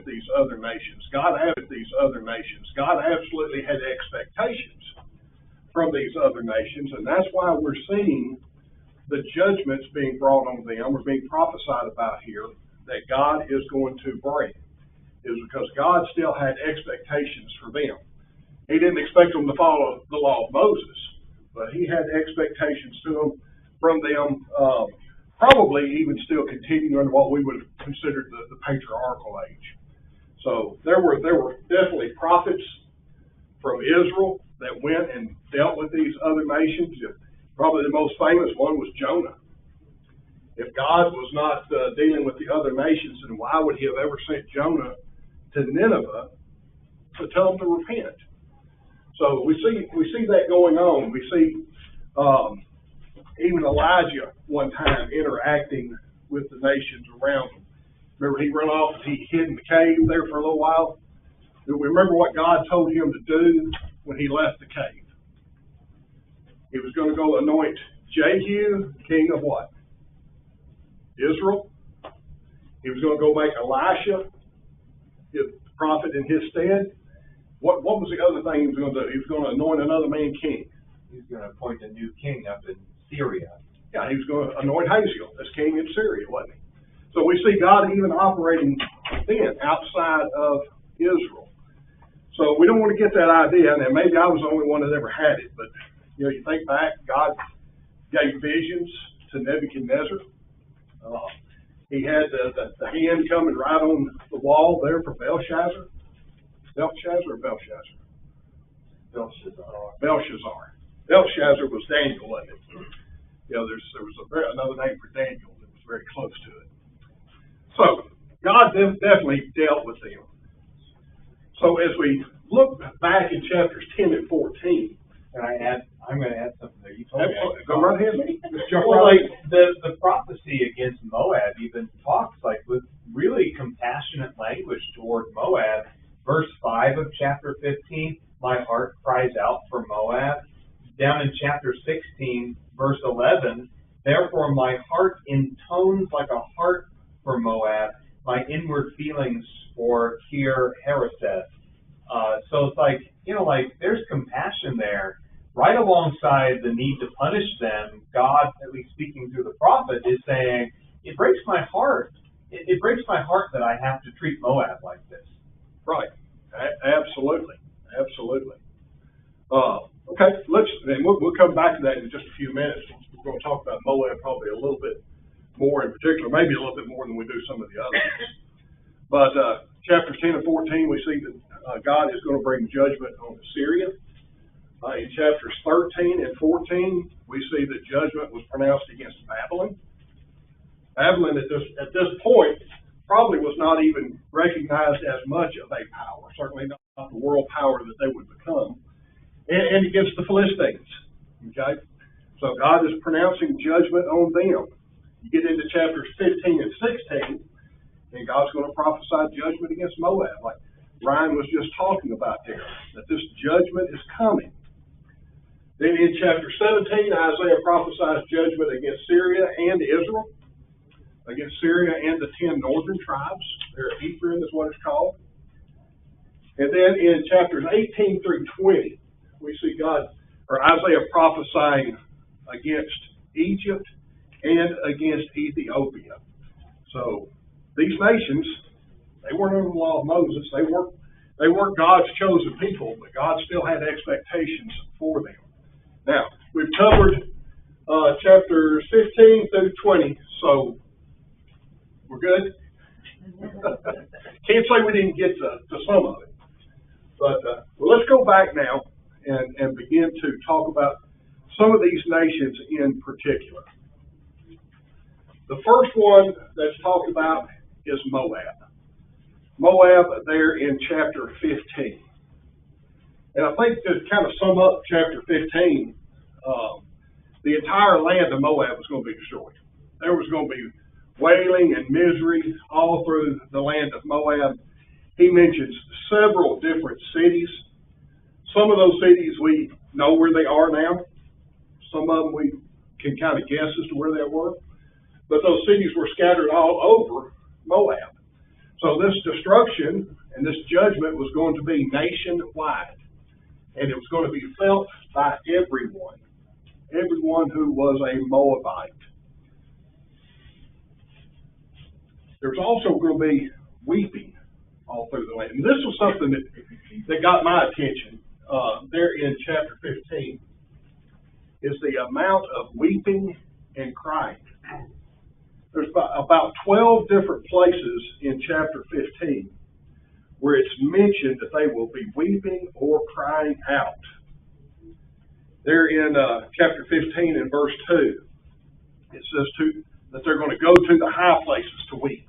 these other nations. God absolutely had expectations from these other nations, and that's why we're seeing the judgments being brought on them, or being prophesied about here, that God is going to bring, is because God still had expectations for them. He didn't expect them to follow the law of Moses, but he had expectations from them, probably even still continuing what we would have considered the patriarchal age. So there were definitely prophets from Israel that went and dealt with these other nations. Probably the most famous one was Jonah. If God was not dealing with the other nations, then why would he have ever sent Jonah to Nineveh to tell them to repent? So we see that going on. We see even Elijah one time interacting with the nations around him. Remember, he ran off and he hid in the cave there for a little while. Do we remember what God told him to do when he left the cave? He was going to go anoint Jehu, king of what? Israel. He was going to go make Elisha, his prophet, in his stead. What was the other thing he was going to do? He was going to anoint another man king. He was going to appoint a new king up in Syria. Yeah, he was going to anoint Hazael as king in Syria, wasn't he? So we see God even operating then outside of Israel. So we don't want to get that idea, and maybe I was the only one that ever had it, but you think back, God gave visions to Nebuchadnezzar. He had the hand coming right on the wall there for Belshazzar. Belshazzar or Belshazzar? Belshazzar. Belshazzar was Daniel, wasn't it? There was another name for Daniel that was very close to it. So God definitely dealt with them. So as we look back in chapters 10 and 14, I'm going to add something there. You told me. Go right ahead. Well, like the prophecy against Moab even talks with really compassionate language toward Moab. Verse 5 of chapter 15, my heart cries out for Moab. Down in chapter 16, verse 11, therefore my heart intones like a harp for Moab, my inward feelings for Kir Hareseth. So it's there's compassion there. Right alongside the need to punish them, God, at least speaking through the prophet, is saying, it breaks my heart. It breaks my heart that I have to treat Moab like this. Right. Absolutely. Okay, we'll come back to that in just a few minutes. We're going to talk about Moab probably a little bit more in particular, maybe a little bit more than we do some of the others. But chapters 10 and 14, we see that God is going to bring judgment on Assyria. In chapters 13 and 14, we see that judgment was pronounced against Babylon. Babylon at this point probably was not even recognized as much of a power, certainly not the world power that they would become, and against the Philistines. Okay? So God is pronouncing judgment on them. You get into chapters 15 and 16, and God's going to prophesy judgment against Moab, like Ryan was just talking about there, that this judgment is coming. Then in chapter 17, Isaiah prophesies judgment against Syria and Israel, against Syria and the 10 northern tribes. Ephraim is what it's called. And then in chapters 18 through 20, we see Isaiah prophesying against Egypt and against Ethiopia. So these nations, they weren't under the law of Moses. They weren't God's chosen people, but God still had expectations for them. Now, we've covered chapters 15 through 20, so we're good? Can't say we didn't get to some of it. But let's go back now and begin to talk about some of these nations in particular. The first one that's talked about is Moab. Moab there in chapter 15. And I think to kind of sum up chapter 15, the entire land of Moab was going to be destroyed. There was going to be wailing and misery all through the land of Moab. He mentions several different cities. Some of those cities we know where they are now. Some of them we can kind of guess as to where they were. But those cities were scattered all over Moab. So this destruction and this judgment was going to be nationwide. And it was going to be felt by everyone who was a Moabite. There's also going to be weeping all through the land. And this was something that got my attention there in chapter 15, is the amount of weeping and crying. There's about 12 different places in chapter 15 where it's mentioned that they will be weeping or crying out. There in chapter 15 and verse 2, it says that they're going to go to the high places to weep.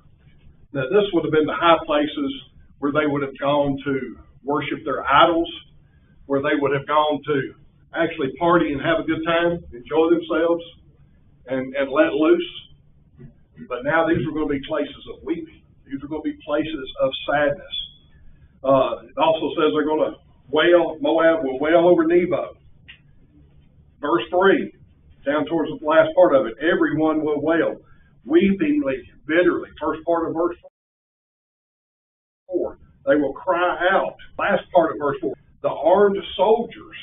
Now, this would have been the high places where they would have gone to worship their idols, where they would have gone to actually party and have a good time, enjoy themselves, and let loose. But now these are going to be places of weeping. These are going to be places of sadness. It also says they're going to wail, Moab will wail over Nebo. Verse 3, down towards the last part of it, everyone will wail, weepingly, bitterly. First part of verse 4, they will cry out. Last part of verse 4, the armed soldiers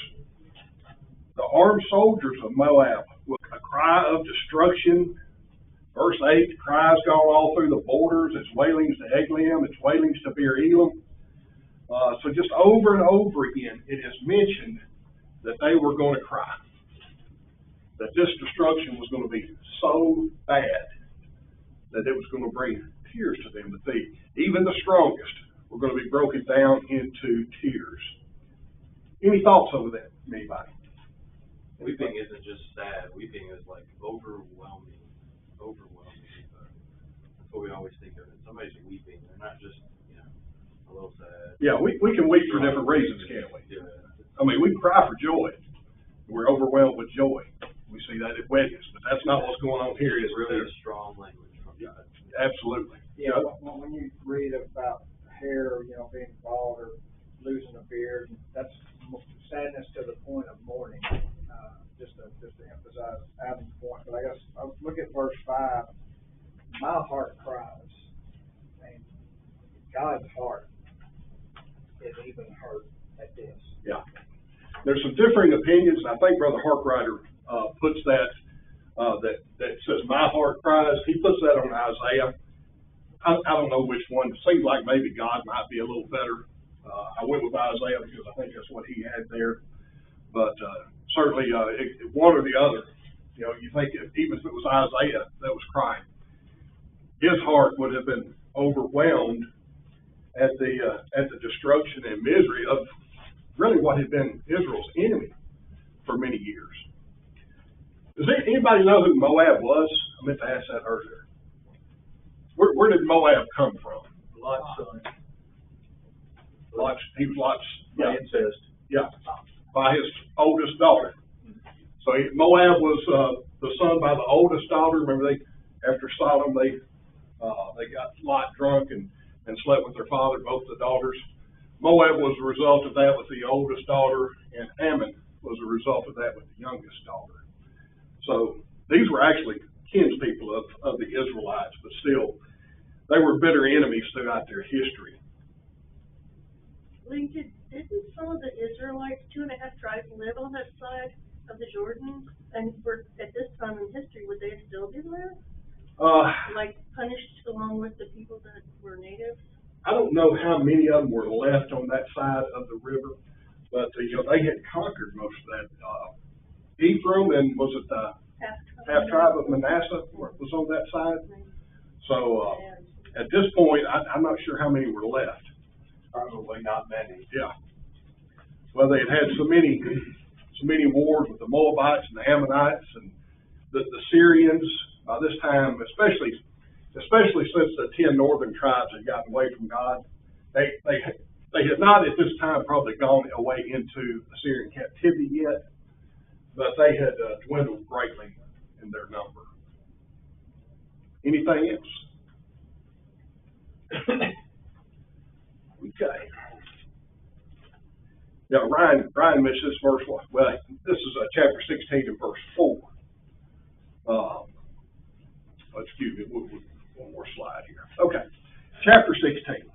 of Moab will a cry of destruction. Verse 8, cries gone all through the borders. It's wailings to Eglaim. It's wailings to Beer Elam. So just over and over again, it is mentioned that they were going to cry. That this destruction was going to be so bad that it was going to bring tears to them. That even the strongest were going to be broken down into tears. Any thoughts over that, anybody? Weeping isn't just sad. Weeping is like overwhelming. That's what we always think of it. Somebody's weeping. They're not just, a little sad. Yeah, we can weep for different reasons, can't we? Yeah. I mean, we can cry for joy. We're overwhelmed with joy. We see that at weddings, but that's not what's going on here. It's really a strong language from God. Absolutely. Yeah, when you read about hair, being bald or losing a beard, that's sadness to the point of mourning. Just to emphasize Adam's point. But I guess I'll look at verse 5. My heart cries, and God's heart is even hurt at this. Yeah. There's some differing opinions, and I think Brother Harkrider puts that says my heart cries. He puts that on Isaiah. I don't know which one. It seems like maybe God might be a little better. I went with Isaiah because I think that's what he had there. But certainly one or the other. You think even if it was Isaiah that was crying, his heart would have been overwhelmed at the destruction and misery of really what had been Israel's enemy for many years. Does anybody know who Moab was? I meant to ask that earlier. Where did Moab come from? Lot's son. He was Lot's Incest. Yeah, by his oldest daughter. So Moab was the son by the oldest daughter. Remember, after Sodom, they got Lot drunk and slept with their father, both the daughters. Moab was a result of that with the oldest daughter, and Ammon was a result of that with the youngest daughter. So these were actually kinspeople of the Israelites, but still, they were bitter enemies throughout their history. Lincoln, didn't some of the Israelites, 2.5 tribes, live on that side of the Jordan? And at this time in history, would they still be there? Like punished along with the people that were natives? I don't know how many of them were left on that side of the river, but they had conquered most of that. Ephraim and was it the half tribe of Manasseh was on that side? So at this point, I'm not sure how many were left. Probably not many. Yeah. Well, they had so many wars with the Moabites and the Ammonites and the Syrians. By this time, especially since the 10 northern tribes had gotten away from God, they had not at this time probably gone away into Assyrian captivity yet, but they had dwindled greatly in their number. Anything else? Okay. Now, Ryan missed this verse. Well, this is chapter 16 and verse 4. Excuse me, one more slide here. Okay. chapter 16.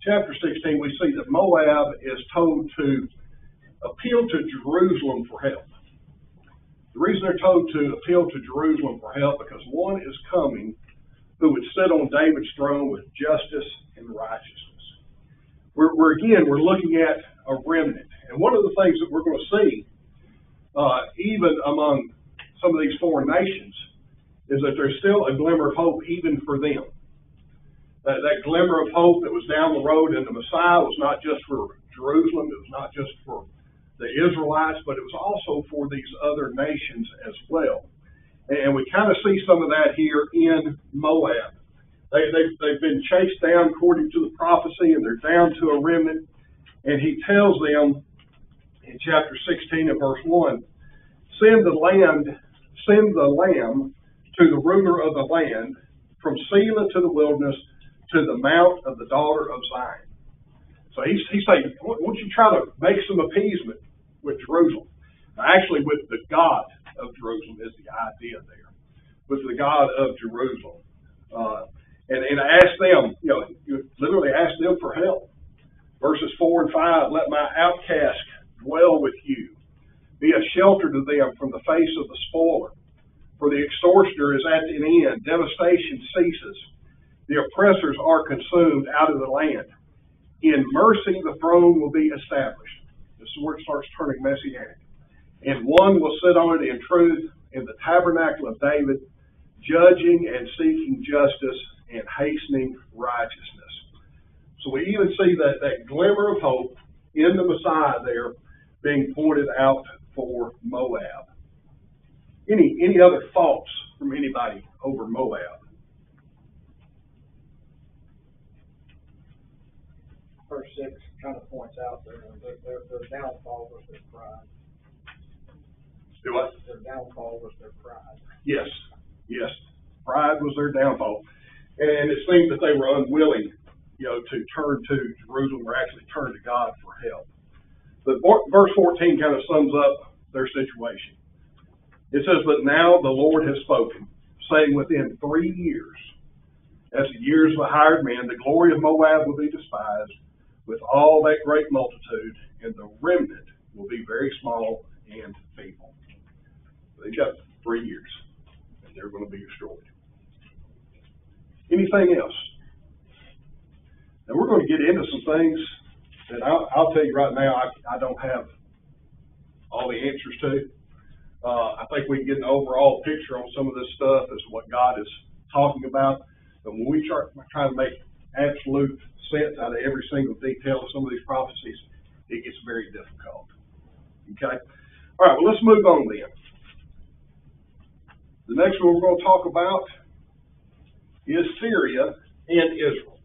Chapter 16, we see that Moab is told to appeal to Jerusalem for help. The reason they're told to appeal to Jerusalem for help because one is coming who would sit on David's throne with justice and righteousness. We're looking at a remnant. And one of the things that we're going to see, even among some of these foreign nations, is that there's still a glimmer of hope even for them. That glimmer of hope that was down the road in the Messiah was not just for Jerusalem, it was not just for the Israelites, but it was also for these other nations as well. And we kind of see some of that here in Moab. They've been chased down according to the prophecy, and they're down to a remnant. And he tells them in chapter 16 and verse 1, send the lamb to the ruler of the land, from Selah to the wilderness, to the mount of the daughter of Zion. So he's saying, won't you try to make some appeasement with Jerusalem? Now, actually, with the God of Jerusalem is the idea there. With the God of Jerusalem. And ask them, you literally ask them for help. Verses 4 and 5, let my outcast dwell with you. Be a shelter to them from the face of the spoiler. For the extortioner is at an end. Devastation ceases. The oppressors are consumed out of the land. In mercy, the throne will be established. This is where it starts turning messianic. And one will sit on it in truth in the tabernacle of David, judging and seeking justice and hastening righteousness. So we even see that glimmer of hope in the Messiah there being pointed out for Moab. Any other thoughts from anybody over Moab? Verse 6 kind of points out their downfall was their pride. Do what? Their downfall was their pride. Yes. Pride was their downfall. And it seemed that they were unwilling, to turn to Jerusalem or actually turn to God for help. But verse 14 kind of sums up their situation. It says, but now the Lord has spoken, saying within 3 years, as the years of a hired man, the glory of Moab will be despised with all that great multitude, and the remnant will be very small and feeble. So they've got 3 years, and they're going to be destroyed. Anything else? Now we're going to get into some things that I'll tell you right now I don't have all the answers to. I think we can get an overall picture on some of this stuff as to what God is talking about. But when we start trying to make absolute sense out of every single detail of some of these prophecies, it gets very difficult. Okay? All right, well, let's move on then. The next one we're going to talk about is Syria and Israel.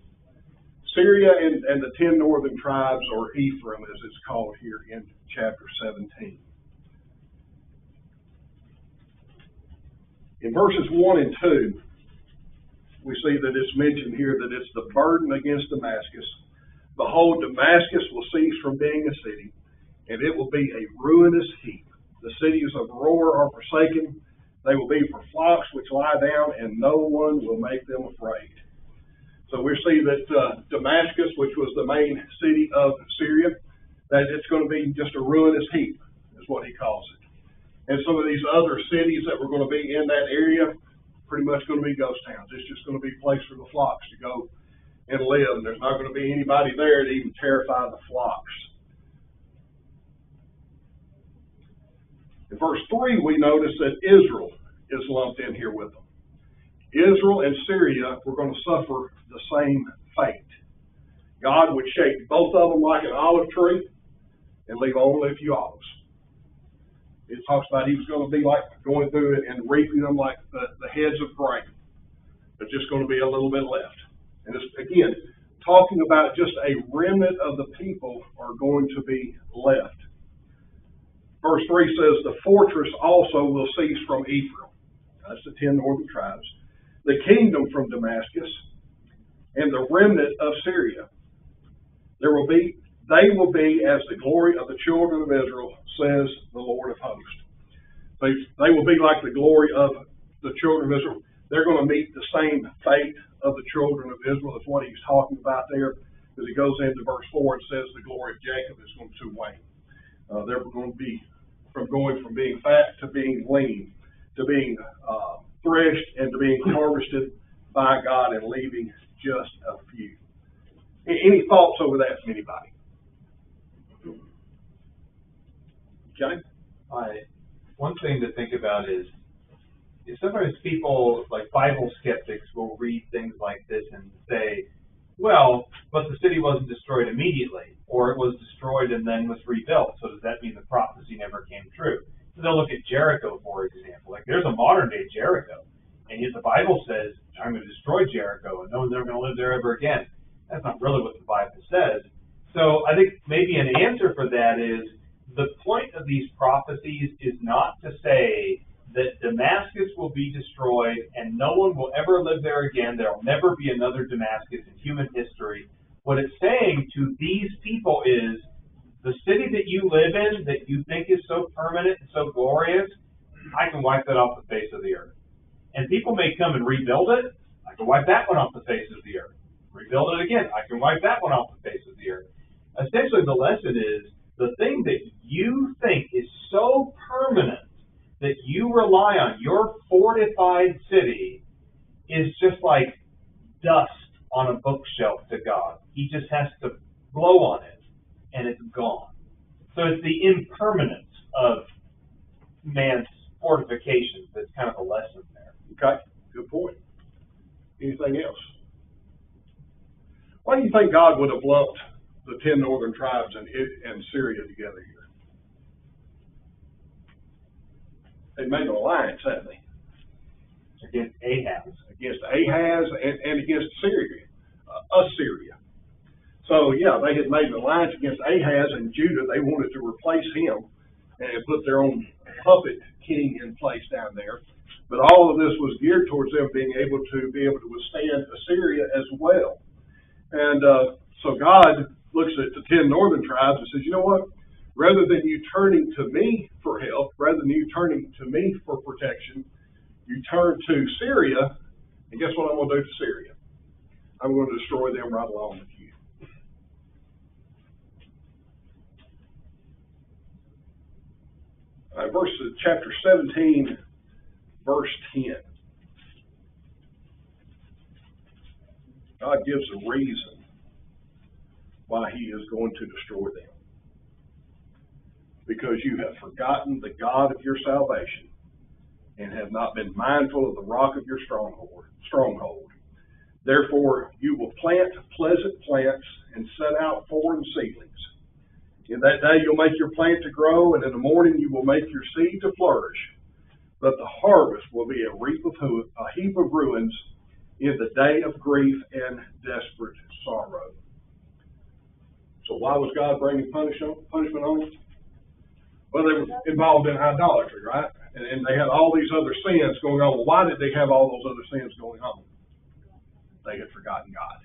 Syria and the 10 northern tribes, or Ephraim as it's called here in chapter 17. In verses 1 and 2, we see that it's mentioned here that it's the burden against Damascus. Behold, Damascus will cease from being a city, and it will be a ruinous heap. The cities of Roar are forsaken. They will be for flocks which lie down, and no one will make them afraid. So we see that Damascus, which was the main city of Syria, that it's going to be just a ruinous heap, is what he calls it. And some of these other cities that were going to be in that area, pretty much going to be ghost towns. It's just going to be a place for the flocks to go and live. And there's not going to be anybody there to even terrify the flocks. In verse 3, we notice that Israel is lumped in here with them. Israel and Syria were going to suffer the same fate. God would shake both of them like an olive tree and leave only a few olives. It talks about he was going to be like going through it and reaping them like the heads of grain. There's just going to be a little bit left. And it's, again, talking about just a remnant of the people are going to be left. Verse 3 says, the fortress also will cease from Ephraim. That's the 10 northern tribes. The kingdom from Damascus, and the remnant of Syria. They will be as the glory of the children of Israel, says the Lord of hosts. They will be like the glory of the children of Israel. they're going to meet the same fate of the children of Israel. That's what he's talking about there. Because he goes into verse 4 and says the glory of Jacob is going to wane. They're going to be going from being fat to being lean, to being threshed and to being harvested by God and leaving just a few. Any thoughts over that from anybody? Okay. One thing to think about is sometimes people, like Bible skeptics, will read things like this and say, well, but the city wasn't destroyed immediately, or it was destroyed and then was rebuilt, so does that mean the prophecy never came true? So they'll look at Jericho, for example. Like, there's a modern-day Jericho, and yet the Bible says, I'm going to destroy Jericho, and no one's ever going to live there ever again. That's not really what the Bible says. So I think maybe an answer for that is, the point of these prophecies is not to say that Damascus will be destroyed and no one will ever live there again. There will never be another Damascus in human history. What it's saying to these people is, the city that you live in, that you think is so permanent and so glorious, I can wipe that off the face of the earth. And people may come and rebuild it. I can wipe that one off the face of the earth. Rebuild it again. I can wipe that one off the face of the earth. Essentially, the lesson is, the thing that you think is so permanent that you rely on, your fortified city, is just like dust on a bookshelf to God. He just has to blow on it, and it's gone. So it's the impermanence of man's fortifications that's kind of a lesson there. Okay, good point. Anything else? Why do you think God would have lumped the 10 northern tribes and Syria together here? They made an alliance, haven't they? Against Ahaz. Against Ahaz and against Assyria. So, yeah, they had made an alliance against Ahaz and Judah. They wanted to replace him and put their own puppet king in place down there. But all of this was geared towards them being able to withstand Assyria as well. And so God looks at the 10 northern tribes and says, you know what? Rather than you turning to me for help, rather than you turning to me for protection, you turn to Syria, and guess what I'm going to do to Syria? I'm going to destroy them right along with you. Chapter 17, verse 10. God gives a reason why he is going to destroy them. Because you have forgotten the God of your salvation and have not been mindful of the rock of your stronghold. Therefore, you will plant pleasant plants and set out foreign seedlings. In that day you'll make your plant to grow, and in the morning you will make your seed to flourish. But the harvest will be a heap of ruins in the day of grief and desperate sorrow. So why was God bringing punishment on them? Well, they were involved in idolatry, right? And they had all these other sins going on. Well, why did they have all those other sins going on? They had forgotten God.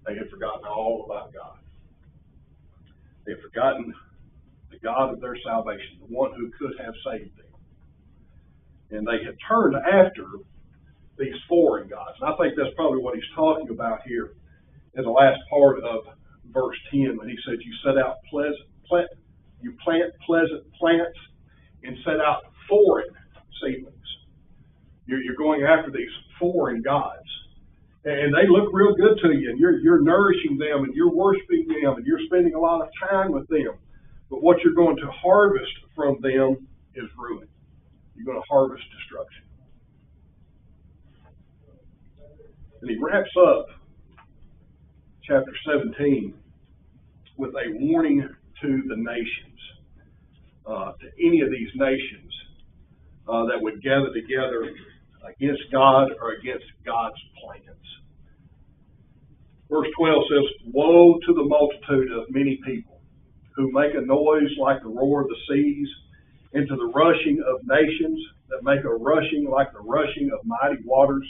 They had forgotten all about God. They had forgotten the God of their salvation, the one who could have saved them. And they had turned after these foreign gods. And I think that's probably what he's talking about here in the last part of verse 10 when he said, you plant pleasant plants and set out foreign seedlings. You're going after these foreign gods. And they look real good to you, and you're nourishing them, and you're worshiping them, and you're spending a lot of time with them. But what you're going to harvest from them is ruin. You're going to harvest destruction. And he wraps up chapter 17 with a warning to the nations, to any of these nations that would gather together against God or against God's plans. Verse 12 says, woe to the multitude of many people who make a noise like the roar of the seas, and to the rushing of nations that make a rushing like the rushing of mighty waters.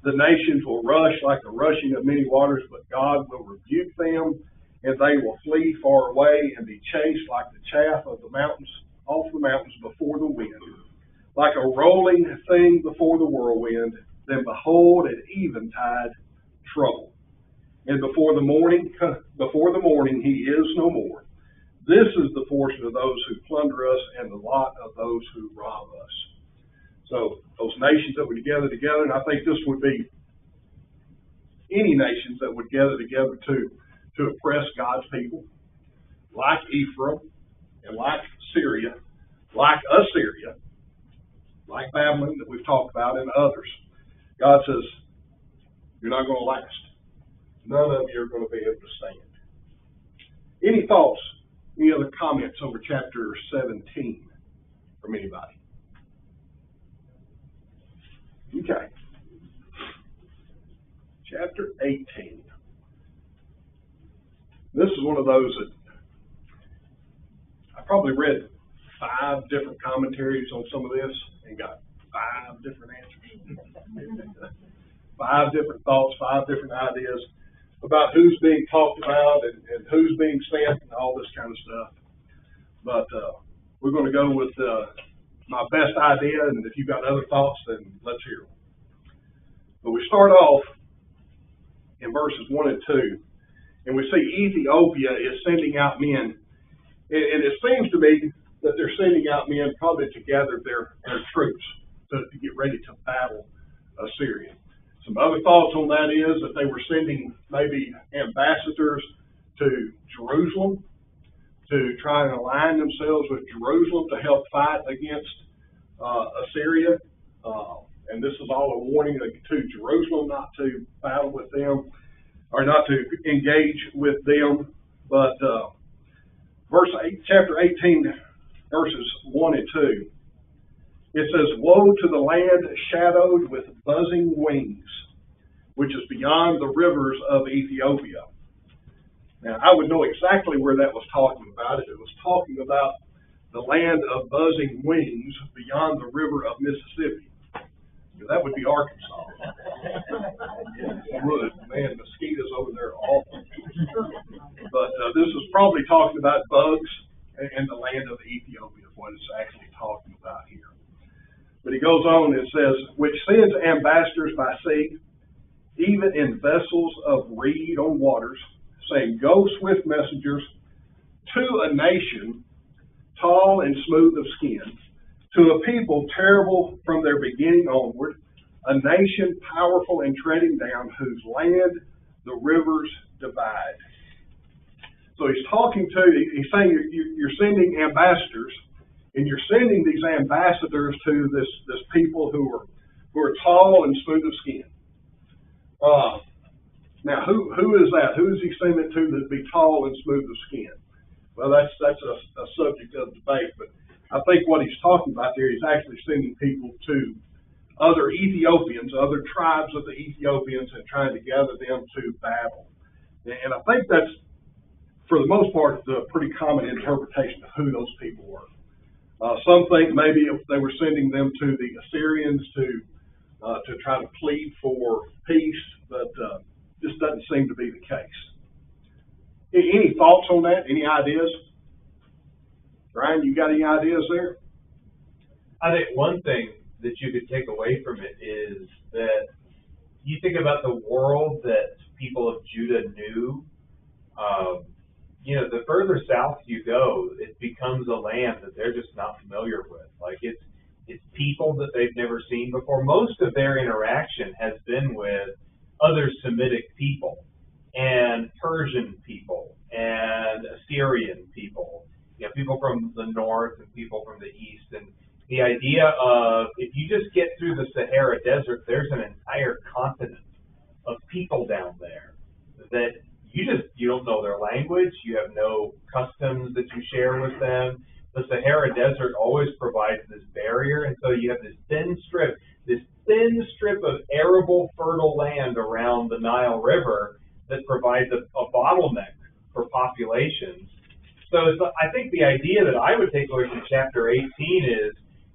The nations will rush like the rushing of many waters, but God will rebuke them, and they will flee far away and be chased like the chaff of the mountains, off the mountains before the wind. like a rolling thing before the whirlwind, then behold, at eventide, trouble. And before the morning, he is no more. This is the portion of those who plunder us and the lot of those who rob us. So those nations that would gather together, and I think this would be any nations that would gather together to oppress God's people, like Ephraim and like Syria, like Assyria, like Babylon that we've talked about, and others. God says, you're not going to last. None of you are going to be able to stand. Any thoughts, any other comments over chapter 17 from anybody? Okay. Chapter 18. This is one of those that I probably read 5 different commentaries on some of this and got 5 different answers. 5 different thoughts, 5 different ideas about who's being talked about and who's being sent and all this kind of stuff. But we're going to go with my best idea, and if you've got other thoughts, then let's hear them. But we start off in verses 1 and 2, and we see Ethiopia is sending out men, and it seems to me that they're sending out men probably to gather their troops to get ready to battle Assyria. Some other thoughts on that is that they were sending maybe ambassadors to Jerusalem to try and align themselves with Jerusalem to help fight against Assyria. And this is all a warning to Jerusalem not to battle with them or not to engage with them. But chapter 18, verses 1 and 2, it says, woe to the land shadowed with buzzing wings, which is beyond the rivers of Ethiopia. Now, I would know exactly where that was talking about. If it was talking about the land of buzzing wings beyond the river of Mississippi. That would be Arkansas. It would. Man, mosquitoes over there are awful. But this is probably talking about bugs and the land of Ethiopia, what it's actually talking about here. But he goes on and says, which sends ambassadors by sea, even in vessels of reed on waters, saying, go swift messengers to a nation tall and smooth of skin, to a people terrible from their beginning onward, a nation powerful and treading down, whose land the rivers divide. So he's saying you're sending ambassadors, and you're sending these ambassadors to this people who are tall and smooth of skin. Now, who is that? Who is he sending to that be tall and smooth of skin? Well, that's a subject of debate, but I think what he's talking about there, he's actually sending people to other Ethiopians, other tribes of the Ethiopians, and trying to gather them to battle. And I think that's, for the most part, the pretty common interpretation of who those people were. Some think maybe if they were sending them to the Assyrians to try to plead for peace, but this doesn't seem to be the case. Any thoughts on that? Any ideas? Brian, you got any ideas there? I think one thing that you could take away from it is that you think about the world that people of Judah knew. The further south you go, it becomes a land that they're just not familiar with. Like it's people that they've never seen before. Most of their interaction has been with other Semitic people and Persian people and Assyrian people. People from the north and people from the east. And the idea of, if you just get through the Sahara Desert, there's an entire continent of people down there that you don't know their language, you have no customs that you share with them. The Sahara Desert always provides this barrier, and so you have this thin strip of arable fertile land around the Nile River that provides a bottleneck for populations. So I think the idea that I would take away from chapter 18 is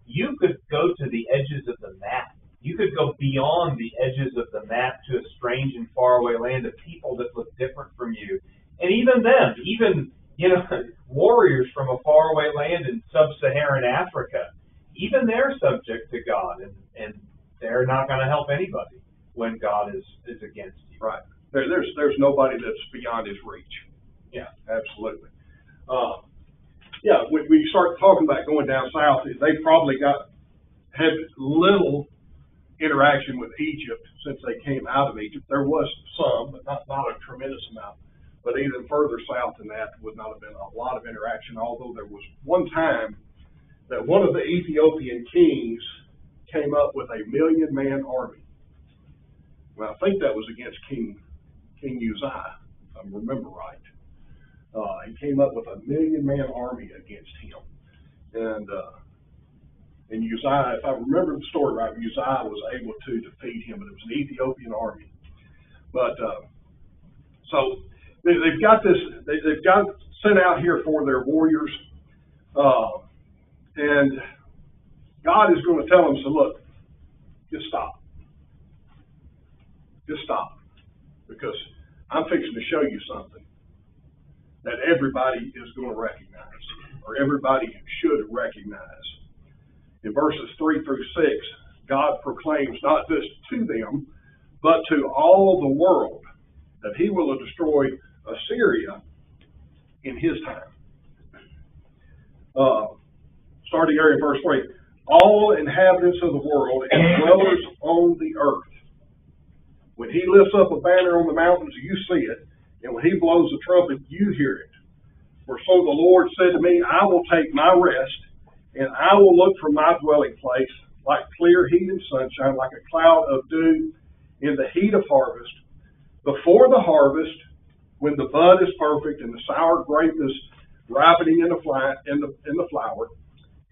you could go to the edges of the map. You could go beyond the edges of the map to a strange and faraway land of people that look different from you. And even them, warriors from a faraway land in sub-Saharan Africa, even they're subject to God, and they're not going to help anybody when God is against you. Right. There's nobody that's beyond his reach. Yeah. Absolutely. Yeah, when we start talking about going down south, they probably had little interaction with Egypt since they came out of Egypt. There was some, but not a tremendous amount. But even further south than that would not have been a lot of interaction, although there was one time that one of the Ethiopian kings came up with a 1,000,000-man army. Well, I think that was against King Uzziah, if I remember right. He came up with a 1,000,000-man army against him. And Uzziah, if I remember the story right, Uzziah was able to defeat him, but it was an Ethiopian army. But, so they've got this, they've got sent out here for their warriors. And God is going to tell them, so look, just stop. Just stop. Because I'm fixing to show you something that everybody is going to recognize, or everybody should recognize. In verses 3 through 6, God proclaims not just to them, but to all the world that he will destroy Assyria in his time. Starting here in verse 3, all inhabitants of the world and dwellers on the earth. When he lifts up a banner on the mountains, you see it, and when he blows the trumpet, you hear it. For so the Lord said to me, I will take my rest, and I will look from my dwelling place like clear heat and sunshine, like a cloud of dew in the heat of harvest. Before the harvest, when the bud is perfect and the sour grape is ripening in the flower,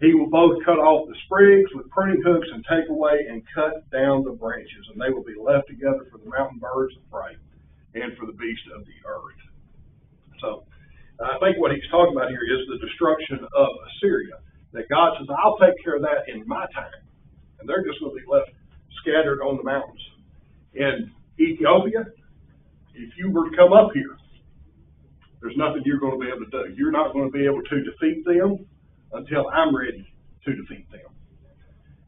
he will both cut off the sprigs with pruning hooks and take away and cut down the branches, and they will be left together for the mountain birds of prey and for the beasts of the earth. So I think what he's talking about here is the destruction of Assyria. That God says, I'll take care of that in my time. And they're just going to be left scattered on the mountains. In Ethiopia, if you were to come up here, there's nothing you're going to be able to do. You're not going to be able to defeat them until I'm ready to defeat them.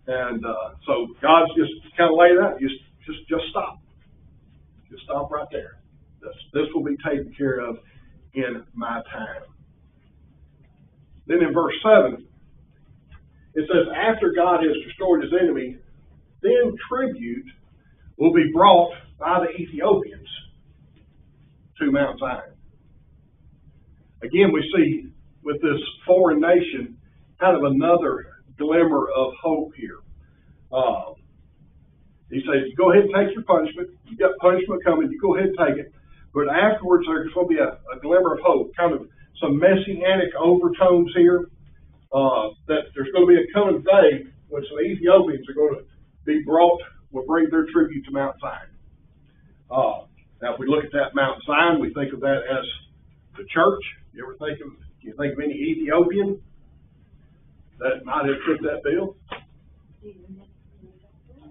And so God's just kind of laid out, just stop. Just stop right there. This will be taken care of in my time. Then in verse 7, it says, after God has destroyed his enemy, then tribute will be brought by the Ethiopians to Mount Zion. Again, we see with this foreign nation kind of another glimmer of hope here. He says, you go ahead and take your punishment. You got punishment coming. You go ahead and take it. But afterwards, there's going to be a glimmer of hope, kind of some messianic overtones here. That there's going to be a coming day when some Ethiopians are going to be brought, will bring their tribute to Mount Zion. Now, if we look at that Mount Zion, we think of that as the church. You think of any Ethiopian that might have fit that bill?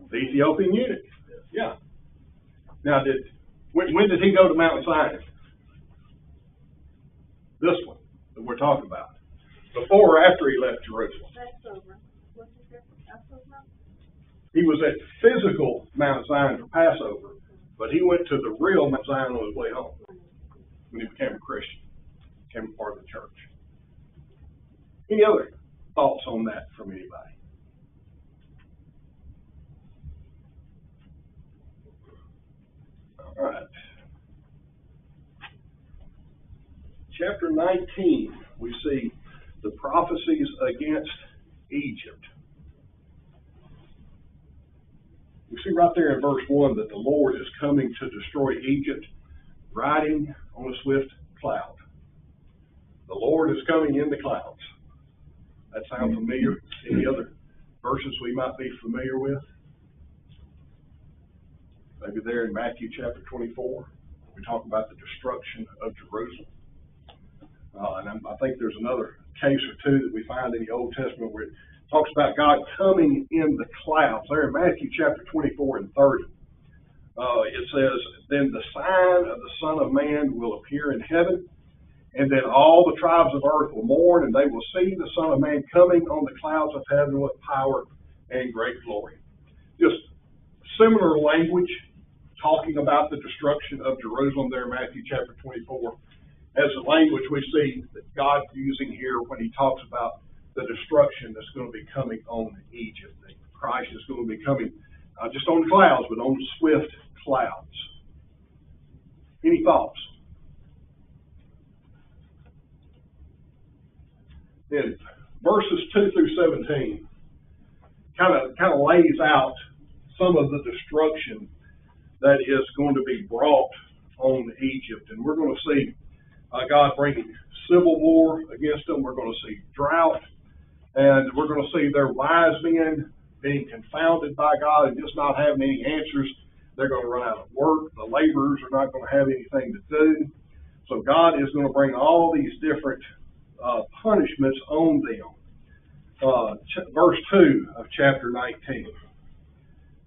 The Ethiopian eunuch. Yeah. Now, when did he go to Mount Zion? This one that we're talking about. Before or after he left Jerusalem? Passover. Wasn't there Passover? He was at physical Mount Zion for Passover, but he went to the real Mount Zion on his way home when he became a Christian, became a part of the church. Any other thoughts on that from anybody? All right. Chapter 19, we see the prophecies against Egypt. We see right there in verse 1 that the Lord is coming to destroy Egypt, riding on a swift cloud. The Lord is coming in the clouds. That sound familiar? Any other verses we might be familiar with? Maybe there in Matthew chapter 24, we talk about the destruction of Jerusalem. And I think there's another case or two that we find in the Old Testament where it talks about God coming in the clouds. There in Matthew chapter 24 and 30, it says, then the sign of the Son of Man will appear in heaven, And then all the tribes of earth will mourn, and they will see the Son of Man coming on the clouds of heaven with power and great glory. Just similar language, talking about the destruction of Jerusalem there in Matthew chapter 24, as the language we see that God's using here when he talks about the destruction that's going to be coming on Egypt. That Christ is going to be coming not just on clouds, but on swift clouds. Any thoughts? In verses 2 through 17, kind of lays out some of the destruction that is going to be brought on Egypt. And we're going to see God bringing civil war against them. We're going to see drought. And we're going to see their wise men being confounded by God and just not having any answers. They're going to run out of work. The laborers are not going to have anything to do. So God is going to bring all these different punishments on them. Verse 2 of chapter 19.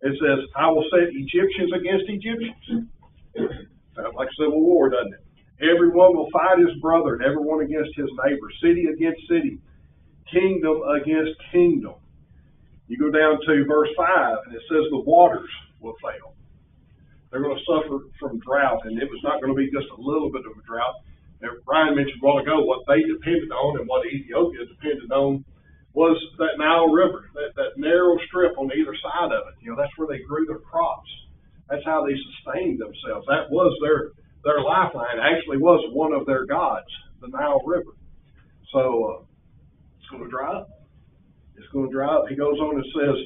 It says, I will set Egyptians against Egyptians. Sounds like civil war, doesn't it? Everyone will fight his brother, and everyone against his neighbor, city against city, kingdom against kingdom. You go down to verse 5, and it says the waters will fail. They're going to suffer from drought, and it was not going to be just a little bit of a drought. Now, Ryan mentioned a while ago what they depended on and what Ethiopia depended on was that Nile River, that narrow strip on either side of it. You know, that's where they grew their crops. That's how they sustained themselves. That was their lifeline. It actually was one of their gods, the Nile River. So it's going to dry up. It's going to dry up. He goes on and says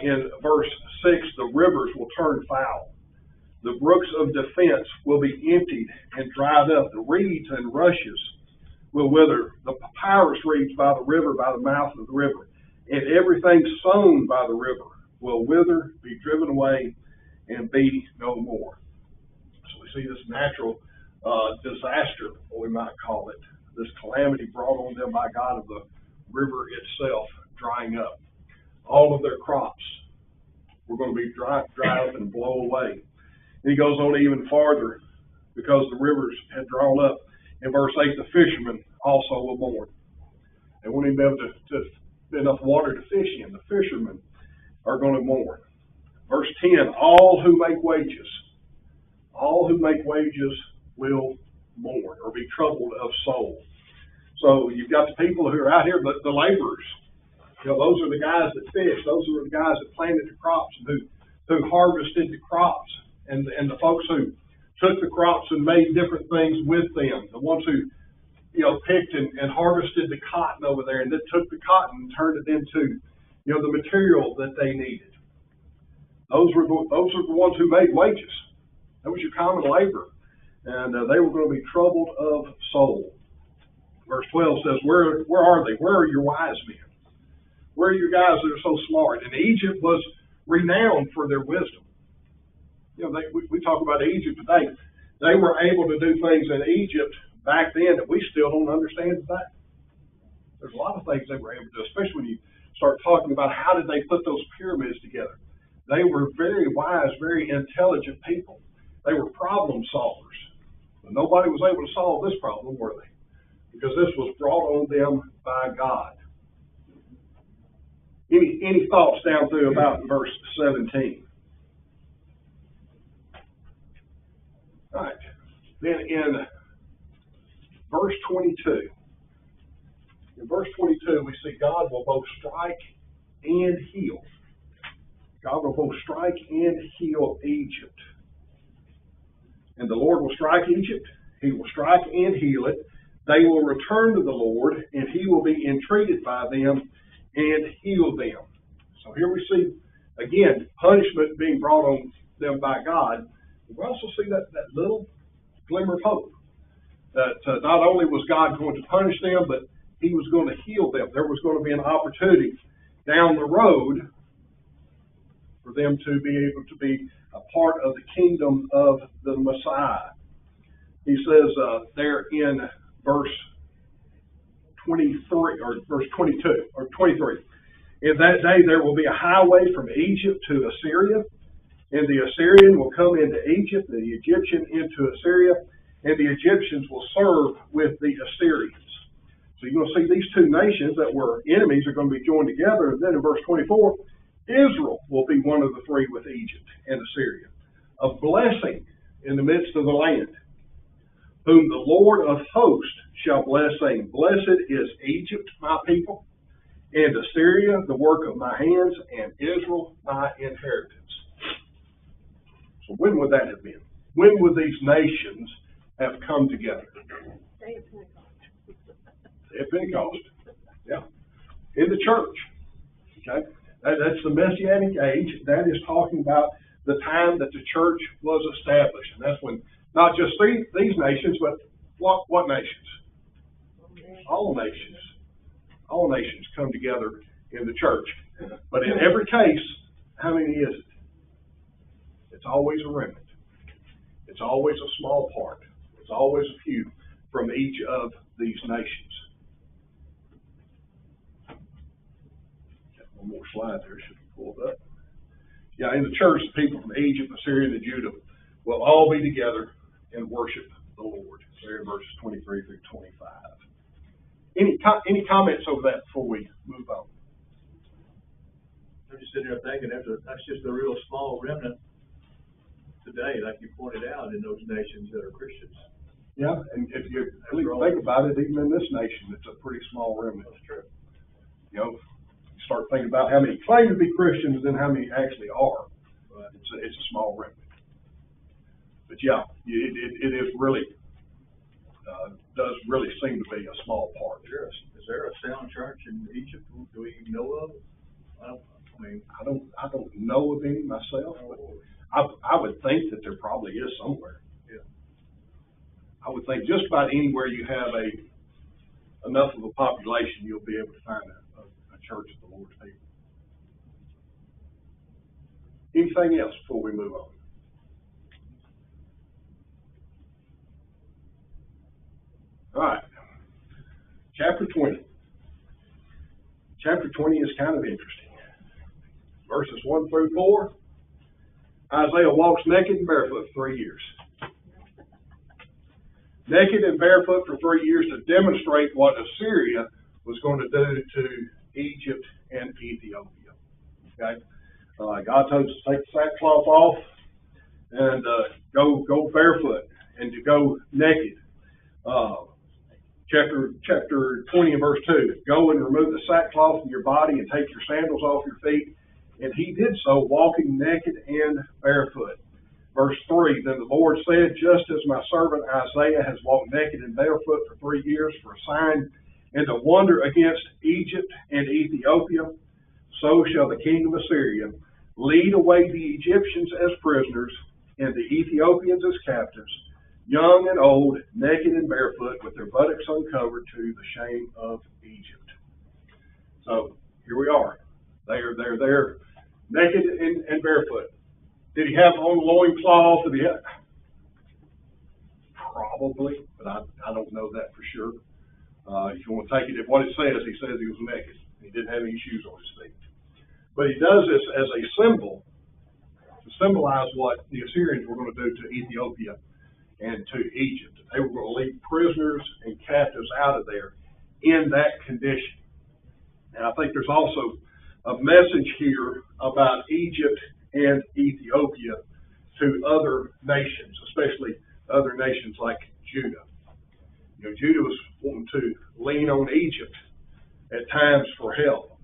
in verse 6, the rivers will turn foul. The brooks of defense will be emptied and dried up. The reeds and rushes will wither. The papyrus reeds by the river, by the mouth of the river. And everything sown by the river will wither, be driven away, and be no more. So we see this natural disaster, what we might call it, this calamity brought on them by God of the river itself drying up. All of their crops were going to be dry up and blow away. And he goes on even farther because the rivers had drawn up. In verse 8, the fishermen also will mourn. They won't even be able to enough water to fish in. The fishermen are going to mourn. Verse 10, all who make wages will mourn or be troubled of soul. So you've got the people who are out here, but the laborers, you know, those are the guys that fish. Those are the guys that planted the crops and who harvested the crops. And the folks who took the crops and made different things with them. The ones who, you know, picked and harvested the cotton over there and then took the cotton and turned it into, you know, the material that they needed. Those are the ones who made wages. That was your common labor. And they were going to be troubled of soul. Verse 12 says, where are they? Where are your wise men? Where are your guys that are so smart? And Egypt was renowned for their wisdom. You know, we talk about Egypt today. They were able to do things in Egypt back then that we still don't understand today. There's a lot of things they were able to do, especially when you start talking about how did they put those pyramids together. They were very wise, very intelligent people. They were problem solvers. But nobody was able to solve this problem, were they? Because this was brought on them by God. Any thoughts down through about verse 17? All right. Then in verse 22, we see God will both strike and heal. God will both strike and heal Egypt. And the Lord will strike Egypt. He will strike and heal it. They will return to the Lord, and he will be entreated by them and heal them. So here we see, again, punishment being brought on them by God. We also see that little glimmer of hope. That not only was God going to punish them, but he was going to heal them. There was going to be an opportunity down the road for them to be able to be a part of the kingdom of the Messiah. He says there in verse 23, or verse 22, or 23. In that day there will be a highway from Egypt to Assyria, and the Assyrian will come into Egypt, the Egyptian into Assyria, and the Egyptians will serve with the Assyrians. So you're going to see these two nations that were enemies are going to be joined together. And then in verse 24, Israel will be one of the three with Egypt and Assyria. A blessing in the midst of the land, whom the Lord of hosts shall bless, saying, Blessed is Egypt, my people, and Assyria, the work of my hands, and Israel, my inheritance. So when would that have been? When would these nations have come together? Day of Pentecost. Day of Pentecost. Yeah. In the church. Okay. That's the Messianic age. That is talking about the time that the church was established. And that's when not just these nations, but what nations? All nations. All nations come together in the church. But in every case, how many is it? It's always a remnant. It's always a small part. It's always a few from each of these nations. Got one more slide there. Should be pulled up. Yeah, in the church, the people from Egypt, Assyria, and Judah will all be together and worship the Lord. There in verses 23 through 25. Any comments over that before we move on? I'm just sitting there thinking that's just a real small remnant today, like you pointed out, in those nations that are Christians. Yeah, and if you really think about it, even in this nation, it's a pretty small remnant. That's true. You know, you start thinking about how many claim to be Christians and how many actually are. Right. It's a small remnant. But yeah, it is really does really seem to be a small part. Is there a sound church in Egypt? Do we even know of? I don't know of any myself, but I would think that there probably is somewhere. Yeah. I would think just about anywhere you have enough of a population, you'll be able to find a church of the Lord's people. Anything else before we move on? All right. Chapter 20. Chapter 20 is kind of interesting. Verses 1 through 4. Isaiah walks naked and barefoot for 3 years. Naked and barefoot for 3 years to demonstrate what Assyria was going to do to Egypt and Ethiopia. Okay? God told us to take the sackcloth off and go barefoot and to go naked. Chapter 20 and verse 2. Go and remove the sackcloth from your body and take your sandals off your feet. And he did so, walking naked and barefoot. Verse 3, then the Lord said, just as my servant Isaiah has walked naked and barefoot for 3 years for a sign and a wonder against Egypt and Ethiopia, so shall the king of Assyria lead away the Egyptians as prisoners and the Ethiopians as captives, young and old, naked and barefoot, with their buttocks uncovered, to the shame of Egypt. So here we are. They're there, naked and barefoot. Did he have on loincloth? Did he have? Probably, but I don't know that for sure. If you want to take it at what it says, he says he was naked. He didn't have any shoes on his feet. But he does this as a symbol to symbolize what the Assyrians were going to do to Ethiopia and to Egypt. They were going to lead prisoners and captives out of there in that condition. And I think there's also a message here about Egypt and Ethiopia to other nations, especially other nations like Judah. You know, Judah was wanting to lean on Egypt at times for help.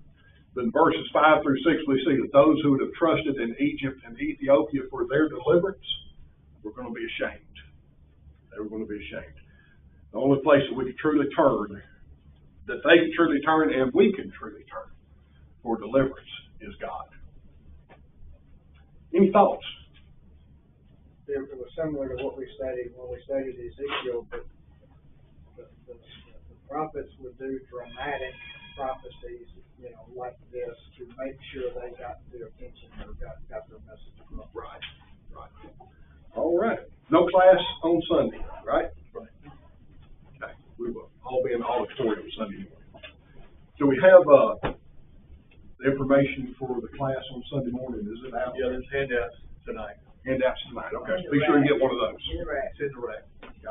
But in verses 5 through 6, we see that those who would have trusted in Egypt and Ethiopia for their deliverance were going to be ashamed. They were going to be ashamed. The only place that we could truly turn, that they can truly turn and we can truly turn for deliverance, is God. Any thoughts? It was similar to what we studied when we studied Ezekiel, but the prophets would do dramatic prophecies, you know, like this, to make sure they got their attention or got their message across. Right. All right. No class on Sunday, right? Right. Okay. We will all be in the auditorium Sunday morning. Do we have the information for the class on Sunday morning? Is it out? Yeah, there's handouts tonight. Handouts tonight. Okay. Be sure you get one of those. It's in the rack. You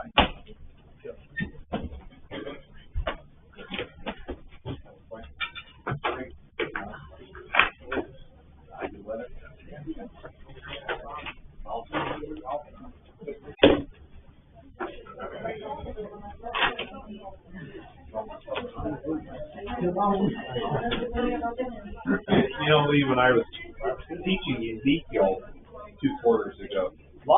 know, Lee, when I was teaching Ezekiel 2 quarters ago,